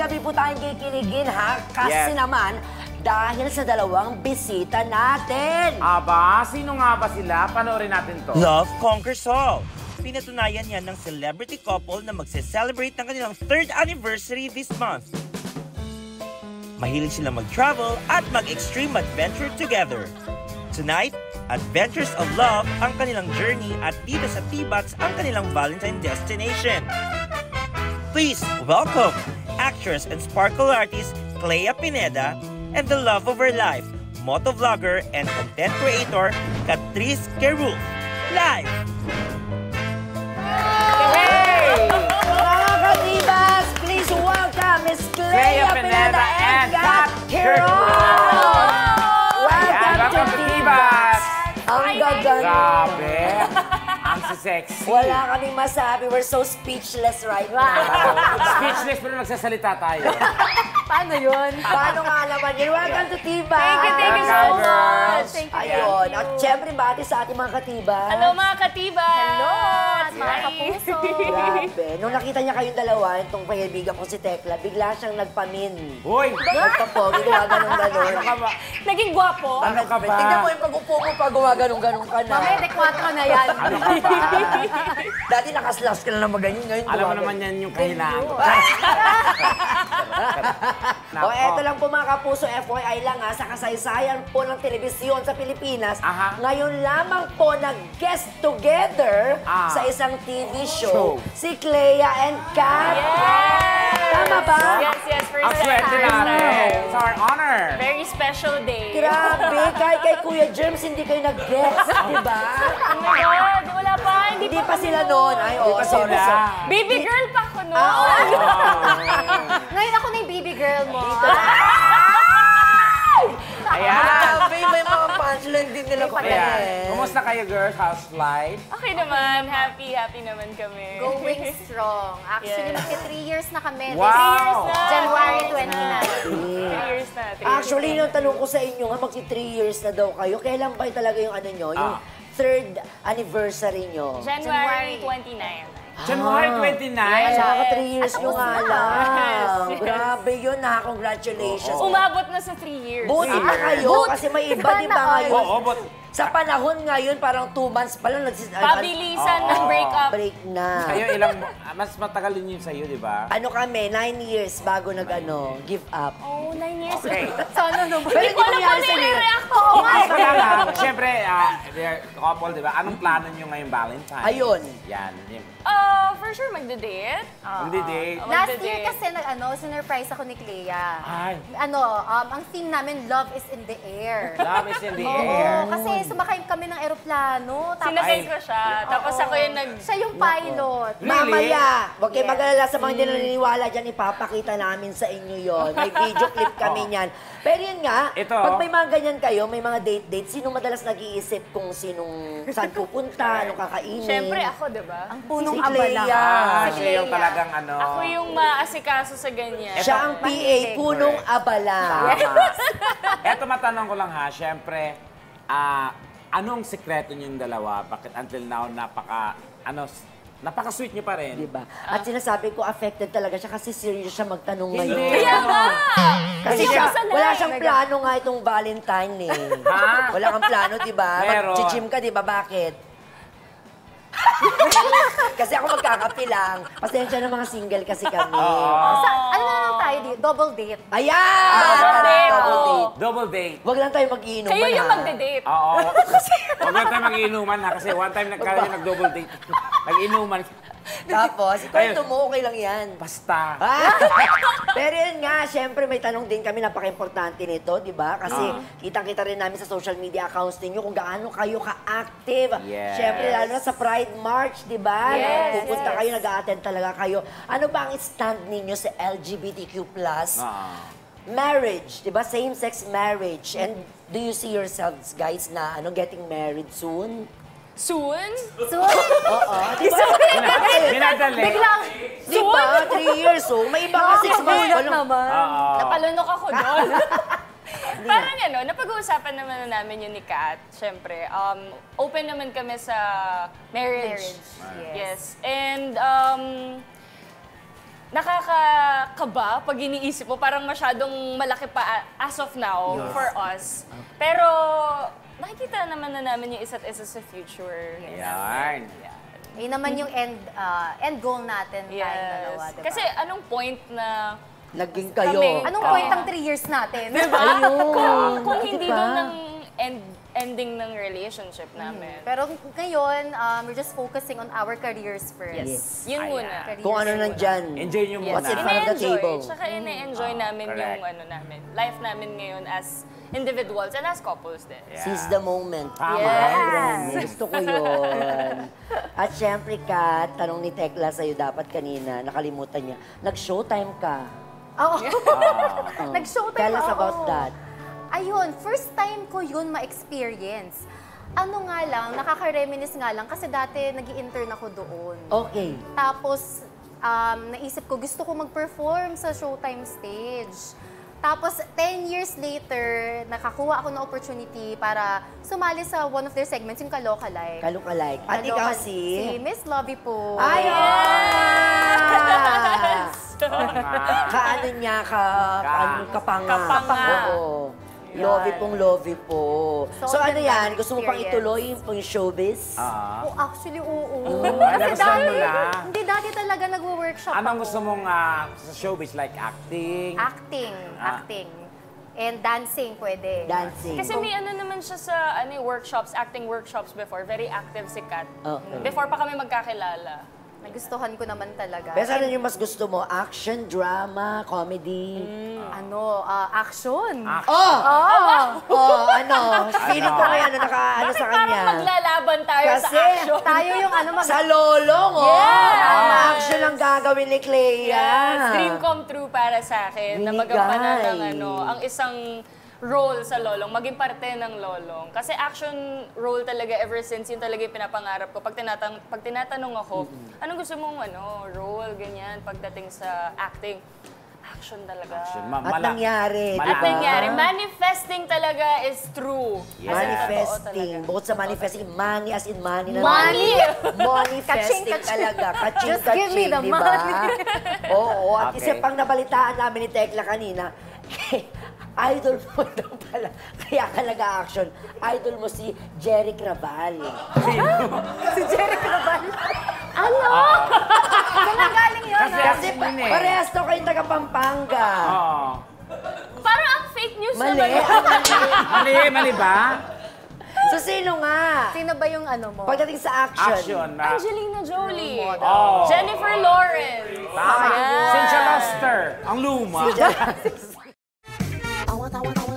gabi po tayong kikiligin, ha? Kasi naman, dahil sa dalawang bisita natin. Aba, sino nga ba sila? Panoorin natin to. Love conquers all. Pinatunayan yan ng celebrity couple na magse-celebrate ng kanilang 3rd anniversary this month. Mahilig silang mag-travel at mag-extreme adventure together. Tonight, Adventures of Love ang kanilang journey at dito sa Tibats ang kanilang Valentine destination. Please welcome actress and sparkle artist Clea Pineda and the love of her life, motovlogger and content creator Catrice Kerul. Live! Hey! Mga Katibas, please welcome Miss Clea Pineda and Kat Kerul! Welcome to Tibas! Ang gaganda. Grabe! Ang sexy. Wala kaming masabi. We're so speechless right now. Speechless pero nagsasalita tayo. Paano yun? Paano nga naman yun? Welcome to Tibas! Thank you so much! Thank you. Ayun. At syempre, bati sa ating mga Katibas. Hello mga Katibas! Hello! At mga kapuso! Grabe. Nung nakita niya kayong dalawa, itong kaibigan ko si Tekla, bigla siyang nagpamin. Hoy! Nagpapogi, gumaganong-ganon. Ano ka ba? Naging gwapo? Ano ka ba? Tignan mo yung pag-upo mo pag gumaganong-ganon ka na. Mamaya, dekwatro na yan. Ano ka ba? Dati nakaslas ka na naman ganyan, ngayon Alam mo gumaganong. naman yan yung kahinaan ko. O eto lang po mga kapuso, FYI lang ha, sa kasaysayan po ng telebisyon sa Pilipinas, ngayon lamang po nag-guest together sa isang TV show, si Clea and Kat. Tama ba? Yes, first Ang swerte natin. It's our honor. Very special day. Grabe, kahit kay Kuya Germs hindi kayo nag-guest, di ba? Oh my God, wala pa. Hindi pa sila noon. Ay, oo, sorry. Baby girl pa ako noon. Ngayon ako na yung baby girl mo. Ayan. Grabe, may mga punchline din nila pa Ayan. Kumusta kayo, girls? How's life? Okay naman. Happy naman kami. Going strong. Actually, Yeah. magka 3 years na kami. Wow! 3 years na. January 3 years na. Actually, yung tanong ko sa inyo nga, magsi 3 years na daw kayo. Kailan ba talaga yung ano nyo? Yung 3rd anniversary nyo? January 29. January 29? Saka 3 years nyo nga lang. Yes. Grabe yun ha. Congratulations. Umabot na sa 3 years. Buti pa kayo kasi may iba, di ba ngayon? Oo, but Sa panahon ngayon, parang 2 months pa lang Pabilisan ng breakup. break na. sa'yo mas matagal din yun sa'yo, di ba? Ano kami, 9 years bago give up. Oh, 9 years. Okay. Sana naman. Pero Hindi ko alam nangyari kung sa'yo. nire-react ko. Kaya lang, siyempre, they're couple, di ba? Anong plano nyo ngayong Valentine? Ayun. Yan. For sure, magde-date. Magdi-date. Last year kasi sinurprise ako ni Clea. Ay. Ang theme namin, love is in the air. Love is in the Oo, air. kasi sumakay kami ng eroplano. Sinakay ko siya. Tapos ako yung Siya yung pilot. Really? Mamaya, huwag kayo Yes. mag-alala sa mga hindi naniniwala dyan, ipapakita namin sa inyo yon. May video clip kami niyan. Pero yun nga, Ito. pag may mga ganyan kayo, may mga date-date, sino madalas nag-iisip kung saan pupunta, anong kakainin? Siyempre ako, di ba? Ang punong Si abala. Clea. Siya yung talagang ano. Ako yung maasikaso sa ganyan. Siya ang PA, punong abala. Eto matanong ko lang ha, siyempre, anong sekreto niyong dalawa? Bakit until now napaka-sweet niyo pa rin? Diba? At sinasabi ko, affected talaga siya kasi serious siya magtanong ngayon. Kaya nga! Kasi Hindi siya, ako sanay. wala siyang plano nga itong Valentine eh. Ha? Wala kang plano, diba? Meron. Mag-gym ka, diba? Bakit? Kasi ako magkakape lang. Pasensya na mga single kasi kami. Ano na lang tayo dito? Double date. Ayan! Double date. Double date. Double date. Huwag lang tayo mag-iinuman, Kayo yung ha? magde-date. Oo. Huwag lang tayo mag-iinuman ha, kasi one time nag-double date. Nag-inuman. Tapos, kwento mo, okay lang yan. Basta. Pero yun nga, syempre may tanong din kami, napaka-importante nito, di ba? Kasi kitang-kita rin namin sa social media accounts ninyo kung gaano kayo ka-active. Yes. Syempre, lalo na sa Pride March, di ba? Yes, Pupunta kayo, nag-a-attend talaga kayo. Ano ba ang stand ninyo sa LGBTQ+? Marriage, di ba? Same-sex marriage. And do you see yourselves, guys, na getting married soon? Soon? Oo, di ba? Minadali. Biglang, Di ba? 3 years, oh. May iba nga 6 months pa lang. Oo. Napalunok ako doon. Parang napag-uusapan naman na namin yun ni Kat. Siyempre, open naman kami sa marriage. Marriage, Yes. And ka ba pag iniisip mo? Parang masyadong malaki pa as of now for us. Pero nakikita naman na namin yung isa't isa sa future. Yan. Yun naman yung end goal natin tayong dalawa, diba? Kasi anong point na Naging kayo. Anong point ang 3 years natin? kung hindi doon ng ending ng relationship namin? Pero ngayon, we're just focusing on our careers first. Yes. Yun muna. Careers Kung ano muna. nandyan. Enjoy nyo muna. What's in front of the table. Tsaka ine-enjoy namin correct. yung ano namin, life namin ngayon as individuals and as couples din. Seize the moment. Tama. Grabe, gusto ko yun. At syempre, Kat, tanong ni Tekla sa'yo dapat kanina, nakalimutan niya. Nag-showtime ka. Oo. Nag-showtime Tell us ako. about that. Ayun, first time ko yun ma-experience. Ano nga lang, nakaka-reminisce nga lang kasi dati nag-i-intern ako doon. Okay. Tapos, naisip ko, gusto ko mag-perform sa Showtime stage. Tapos, 10 years later, nakakuha ako ng opportunity para sumali sa one of their segments, yung Kalokalike. Kalukalike. At ikaw si Miss Lovey po. Ay! Tama. Kaano niya, kapanga. Kapanga. Oo. Lovey po. So, So ano ganda yan, ng gusto mo pang experience. ituloy yung showbiz? Oh, actually, oo. Ay, nagustuhan mo na? Hindi, dati talaga nagwo-workshop Anong ako. gusto mong sa showbiz? Like acting? Acting. And dancing, pwede. Dancing. Kasi may ano naman siya sa workshops, acting workshops before. Very active si Kat. Okay. Before pa kami magkakilala. Nagustuhan ko naman talaga. Pero ano yung mas gusto mo? Action, drama, comedy? Action. Oh! Ano? Feeling ko kaya ano nakaano Bakit sa kanya. parang maglalaban tayo Kasi sa action? Tayo yung Sa lolong, oh! Yes! Action ang gagawin ni Clea. Yes, dream come true para sa akin na Binigay. magampanan ng ang isang role sa lolong, maging parte ng lolong. Kasi action role talaga ever since, yun talaga yung pinapangarap ko. Pag tinatanong ako, anong gusto mong role, ganyan, pagdating sa acting, action talaga. At nangyari, At diba? nangyari, manifesting talaga is true. Yes. As in, totoo Manifesting. talaga. Bukod sa manifesting, money as in money na Money! Manifesting Kaching, talaga. Kaching, Just give me the diba? money. Oo. At Okay. isa pang nabalitaan namin ni Tekla kanina, idol mo daw pala. Kaya ka nag-action. Idol mo si Jerry Craval. Si Jerry Craval. Ano? Saan ang galing yun? Kasi parehas to kayong taga Pampanga. Oo. Parang ang fake news Mali. naman. Mali ba? So sino nga? Sino ba yung ano mo? Pagdating sa action. Action. Angelina Jolie. Oh. Jennifer Lawrence. Tama. Ayan. Cynthia Luster. Ang luma. I want